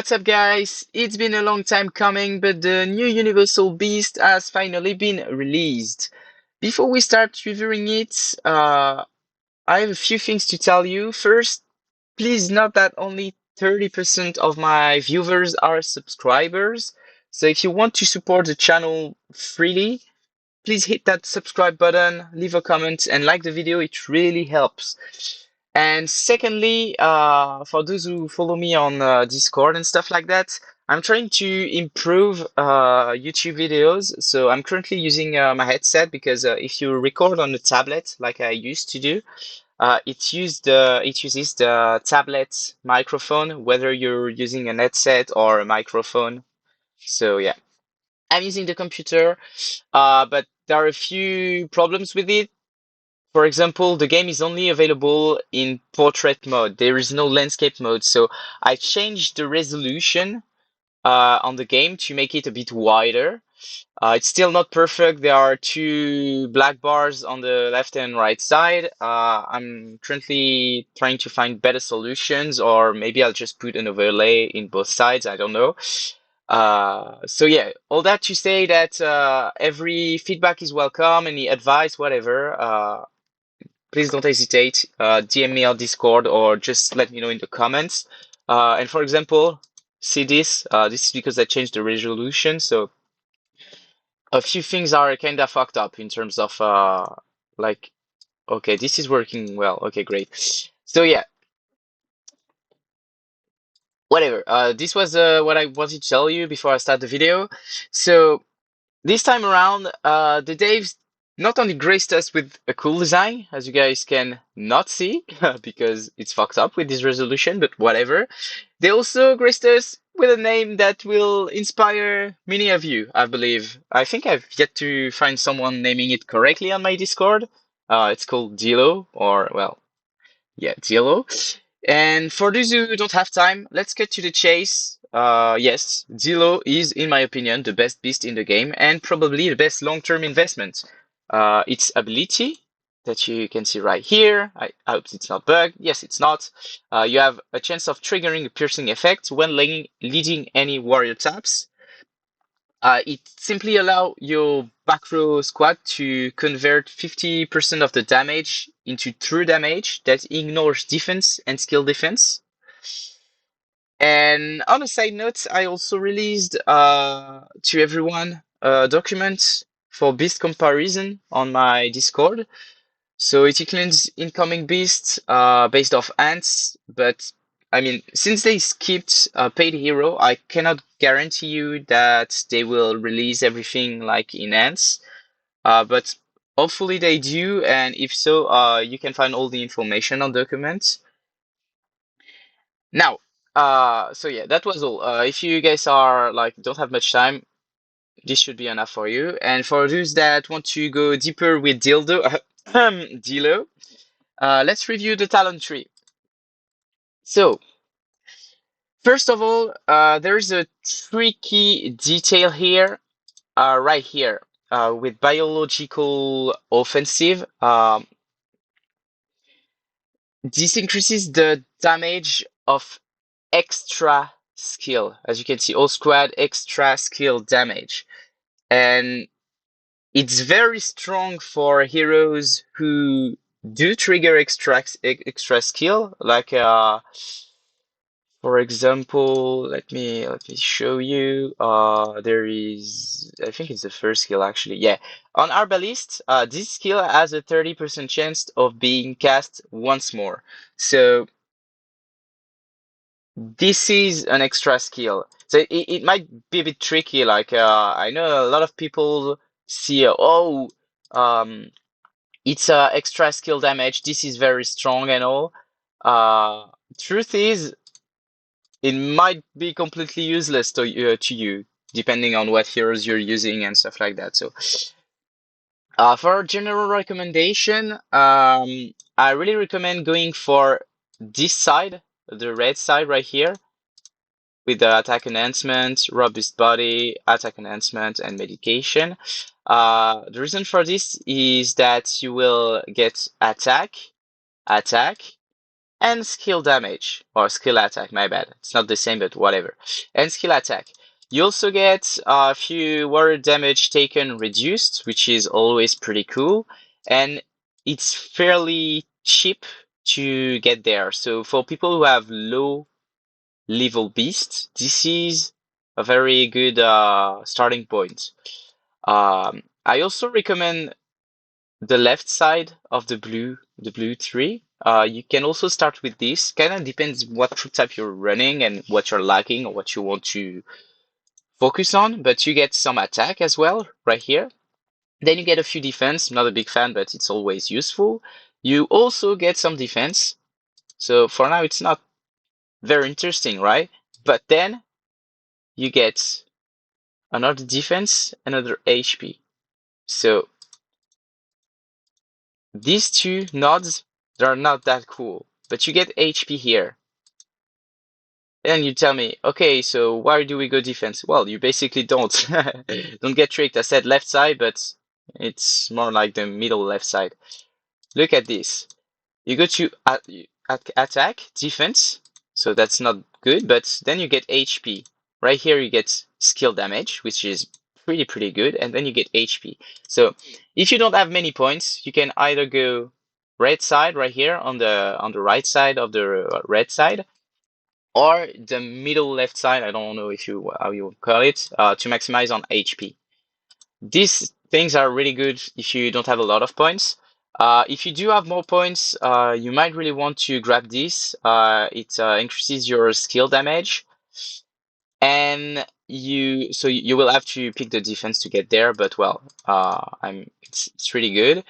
What's up, guys? It's been a long time coming, but the new Universal Beast has finally been released. Before we start reviewing it, I have a few things to tell you. First, please note that only 30% of my viewers are subscribers. So if you want to support the channel freely, please hit that subscribe button, leave a comment, and like the video. It really helps. And secondly, for those who follow me on Discord and stuff like that, I'm trying to improve YouTube videos. So I'm currently using my headset because if you record on a tablet like I used to do, it uses the tablet microphone, whether you're using a headset or a microphone. So yeah, I'm using the computer, but there are a few problems with it. For example, the game is only available in portrait mode. There is no landscape mode. So I changed the resolution on the game to make it a bit wider. It's still not perfect. There are two black bars on the left and right side. I'm currently trying to find better solutions, or maybe I'll just put an overlay in both sides. I don't know. So yeah, all that to say that every feedback is welcome, any advice, whatever. Please don't hesitate. DM me on Discord or just let me know in the comments. And for example, see this. This is because I changed the resolution, so a few things are kind of fucked up in terms of like. Okay, this is working well. Okay, great. So yeah, whatever. This was what I wanted to tell you before I start the video. So this time around, the Daves not only graced us with a cool design, as you guys can not see because it's fucked up with this resolution, but whatever. They also graced us with a name that will inspire many of you, I believe. I think I've yet to find someone naming it correctly on my Discord. It's called Dilo, or well, yeah, Dilo. And for those who don't have time, let's get to the chase. Yes, Dilo is, in my opinion, the best beast in the game and probably the best long-term investment. Its ability that you can see right here, I hope it's not bugged. Yes, it's not. You have a chance of triggering a piercing effect when leading any warrior taps. It simply allows your back row squad to convert 50% of the damage into true damage that ignores defense and skill defense. And on a side note, I also released to everyone a document for beast comparison on my Discord. So it includes incoming beasts based off ants, but I mean, since they skipped paid hero, I cannot guarantee you that they will release everything like in ants. But hopefully they do, and if so, you can find all the information on documents. Now, so yeah, that was all. If you guys are like don't have much time, this should be enough for you. And for those that want to go deeper with Dilo, let's review the talent tree. So, first of all, there's a tricky detail here, right here, with biological offensive. This increases the damage of extra skill. As you can see, all squad extra skill damage. And it's very strong for heroes who do trigger extra skill, like for example, let me show you. There is, I think it's the first skill actually. Yeah, on Arbalist, this skill has a 30% chance of being cast once more. So this is an extra skill. So it might be a bit tricky. Like I know a lot of people see, um, it's extra skill damage. This is very strong and all. Truth is, it might be completely useless to you, depending on what heroes you're using and stuff like that. So, for general recommendation, I really recommend going for this side, the red side right here, with the attack enhancement, robust body, attack enhancement, and medication. The reason for this is that you will get attack, and skill damage, or skill attack, my bad. It's not the same, but whatever. And skill attack. You also get a few water damage taken reduced, which is always pretty cool. And it's fairly cheap to get there. So for people who have low level beasts, this is a very good starting point. I also recommend the left side of the blue tree. You can also start with this. Kind of depends what troop type you're running and what you're lacking or what you want to focus on, but you get some attack as well right here. Then you get a few defense. Not a big fan, but it's always useful. You also get some defense. So for now, it's not very interesting, right? But then you get another defense, another HP. So these two nods, they're not that cool, but you get HP here. Then you tell me, okay, so why do we go defense? Well, you basically don't. Don't get tricked. I said left side, but it's more like the middle left side. Look at this. You go to attack, defense, so that's not good, but then you get HP. Right here you get skill damage, which is pretty good, and then you get HP. So if you don't have many points, you can either go red side right here on the right side of the red side, or the middle left side, I don't know if you how you call it, to maximize on HP. These things are really good if you don't have a lot of points. If you do have more points, you might really want to grab this. It increases your skill damage, and you will have to pick the defense to get there. But well, it's really good,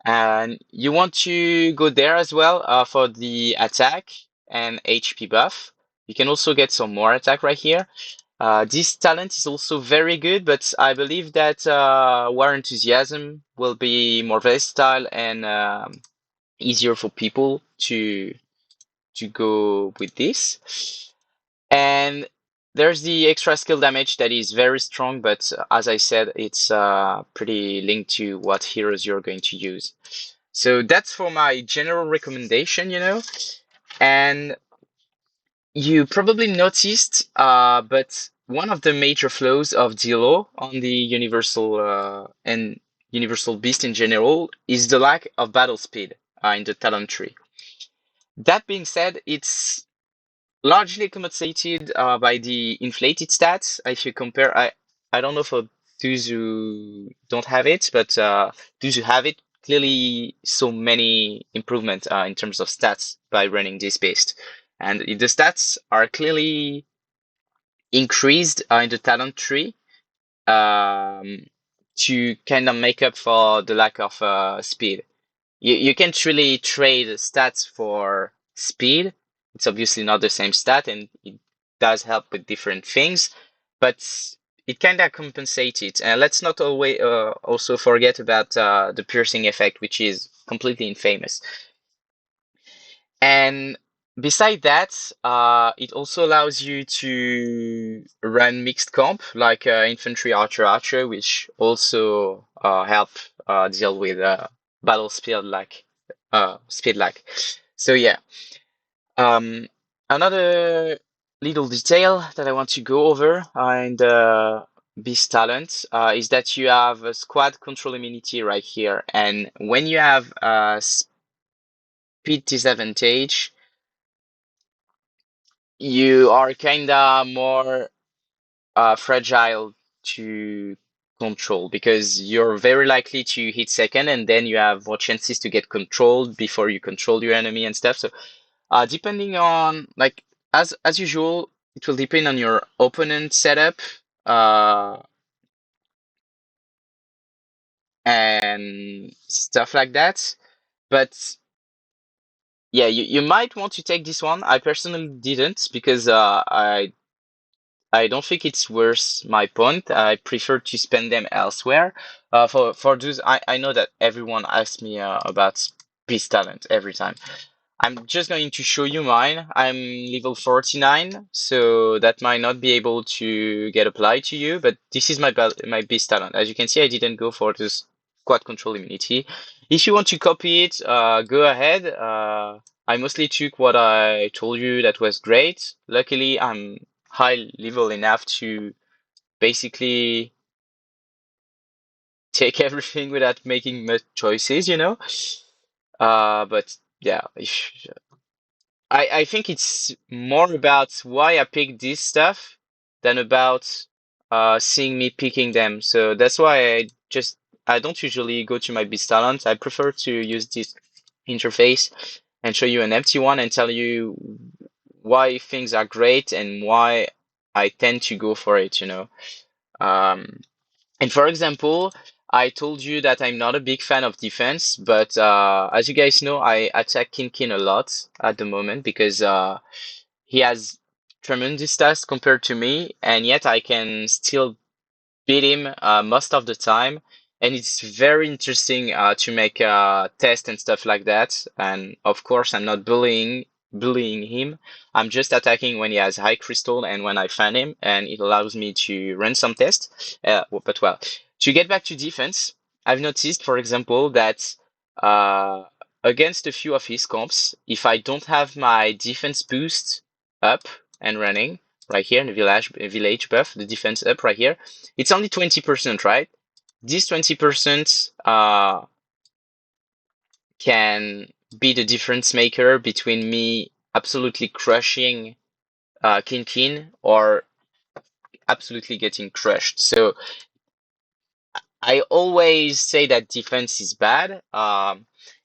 and you want to go there as well for the attack and HP buff. You can also get some more attack right here. This talent is also very good, but I believe that War Enthusiasm will be more versatile and easier for people to go with this. And there's the extra skill damage that is very strong, but as I said, it's pretty linked to what heroes you're going to use. So that's for my general recommendation, and you probably noticed, but one of the major flaws of Dilo on the and Universal Beast in general is the lack of battle speed in the talent tree. That being said, it's largely compensated by the inflated stats. If you compare, I don't know for those who don't have it, but those who have it clearly saw many improvements in terms of stats by running this beast. And the stats are clearly increased in the talent tree um, to kind of make up for the lack of speed. You can't really trade stats for speed. It's obviously not the same stat, and it does help with different things, but it kind of compensates it. And let's not always also forget about the piercing effect, which is completely infamous. And beside that, it also allows you to run mixed comp like infantry archer, which also help deal with battle speed lag. So yeah, um, another little detail that I want to go over in the Beast talent is that you have a squad control immunity right here, and when you have speed disadvantage, you are kinda more fragile to control because you're very likely to hit second, and then you have more chances to get controlled before you control your enemy and stuff. So, depending on like as usual, it will depend on your opponent setup uh, and stuff like that. But yeah, you might want to take this one. I personally didn't because I don't think it's worth my point. I prefer to spend them elsewhere. For those, I know that everyone asks me about Beast Talent every time. I'm just going to show you mine. I'm level 49, so that might not be able to get applied to you, but this is my Beast Talent. As you can see, I didn't go for this squad control immunity. If you want to copy it, go ahead. I mostly took what I told you that was great. Luckily, I'm high level enough to basically take everything without making much choices, you know? But yeah, I think it's more about why I picked this stuff than about seeing me picking them. So that's why I don't usually go to my Beast Talent. I prefer to use this interface and show you an empty one and tell you why things are great and why I tend to go for it, you know. Um, and for example, I told you that I'm not a big fan of defense, but as you guys know, I attack Kinkin a lot at the moment because he has tremendous stats compared to me, and yet I can still beat him most of the time. And it's very interesting to make tests and stuff like that. And of course, I'm not bullying him. I'm just attacking when he has high crystal and when I fan him, and it allows me to run some tests. But well, to get back to defense, I've noticed, for example, that uh, against a few of his comps, if I don't have my defense boost up and running right here in the village buff, the defense up right here, it's only 20%, right? This 20% can be the difference maker between me absolutely crushing Kin or absolutely getting crushed. So I always say that defense is bad.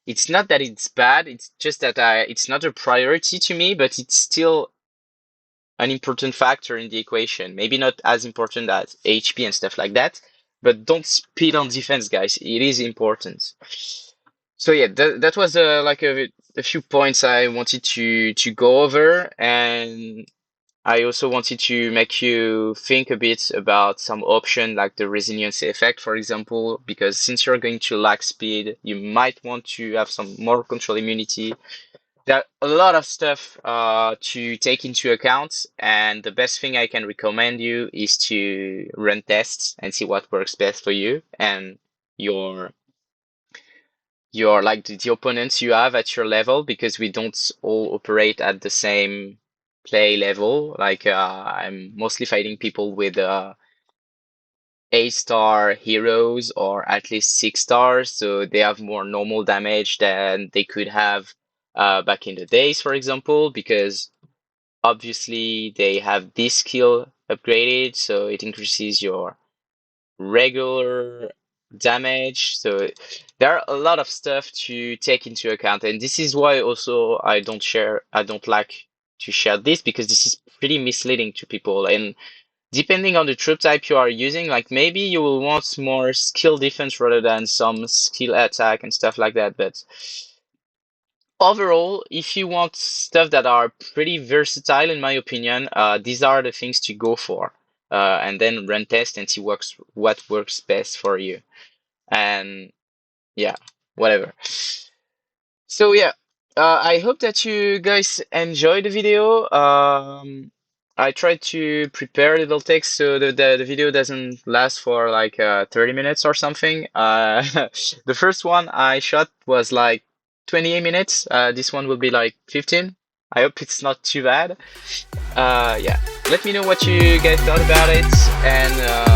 It's not that it's bad, it's just that it's not a priority to me, but it's still an important factor in the equation. Maybe not as important as HP and stuff like that, but don't speed on defense, guys. It is important. So yeah, that was like a few points I wanted to go over, and I also wanted to make you think a bit about some option like the resilience effect, for example, because since you're going to lack speed, you might want to have some more control immunity. There are a lot of stuff to take into account, and the best thing I can recommend you is to run tests and see what works best for you and your like the opponents you have at your level, because we don't all operate at the same play level. Like I'm mostly fighting people with A-star heroes or at least 6 stars, so they have more normal damage than they could have back in the days, for example, because obviously they have this skill upgraded, so it increases your regular damage. So there are a lot of stuff to take into account, and this is why also I don't like to share this, because this is pretty misleading to people. And depending on the troop type you are using, like maybe you will want more skill defense rather than some skill attack and stuff like that. But overall, if you want stuff that are pretty versatile, in my opinion, these are the things to go for. And then run test and see what works best for you. And yeah, whatever. So yeah, I hope that you guys enjoyed the video. I tried to prepare a little text so the video doesn't last for like 30 minutes or something. The first one I shot was like 28 minutes. This one will be like 15. I hope it's not too bad. Yeah, let me know what you guys thought about it, and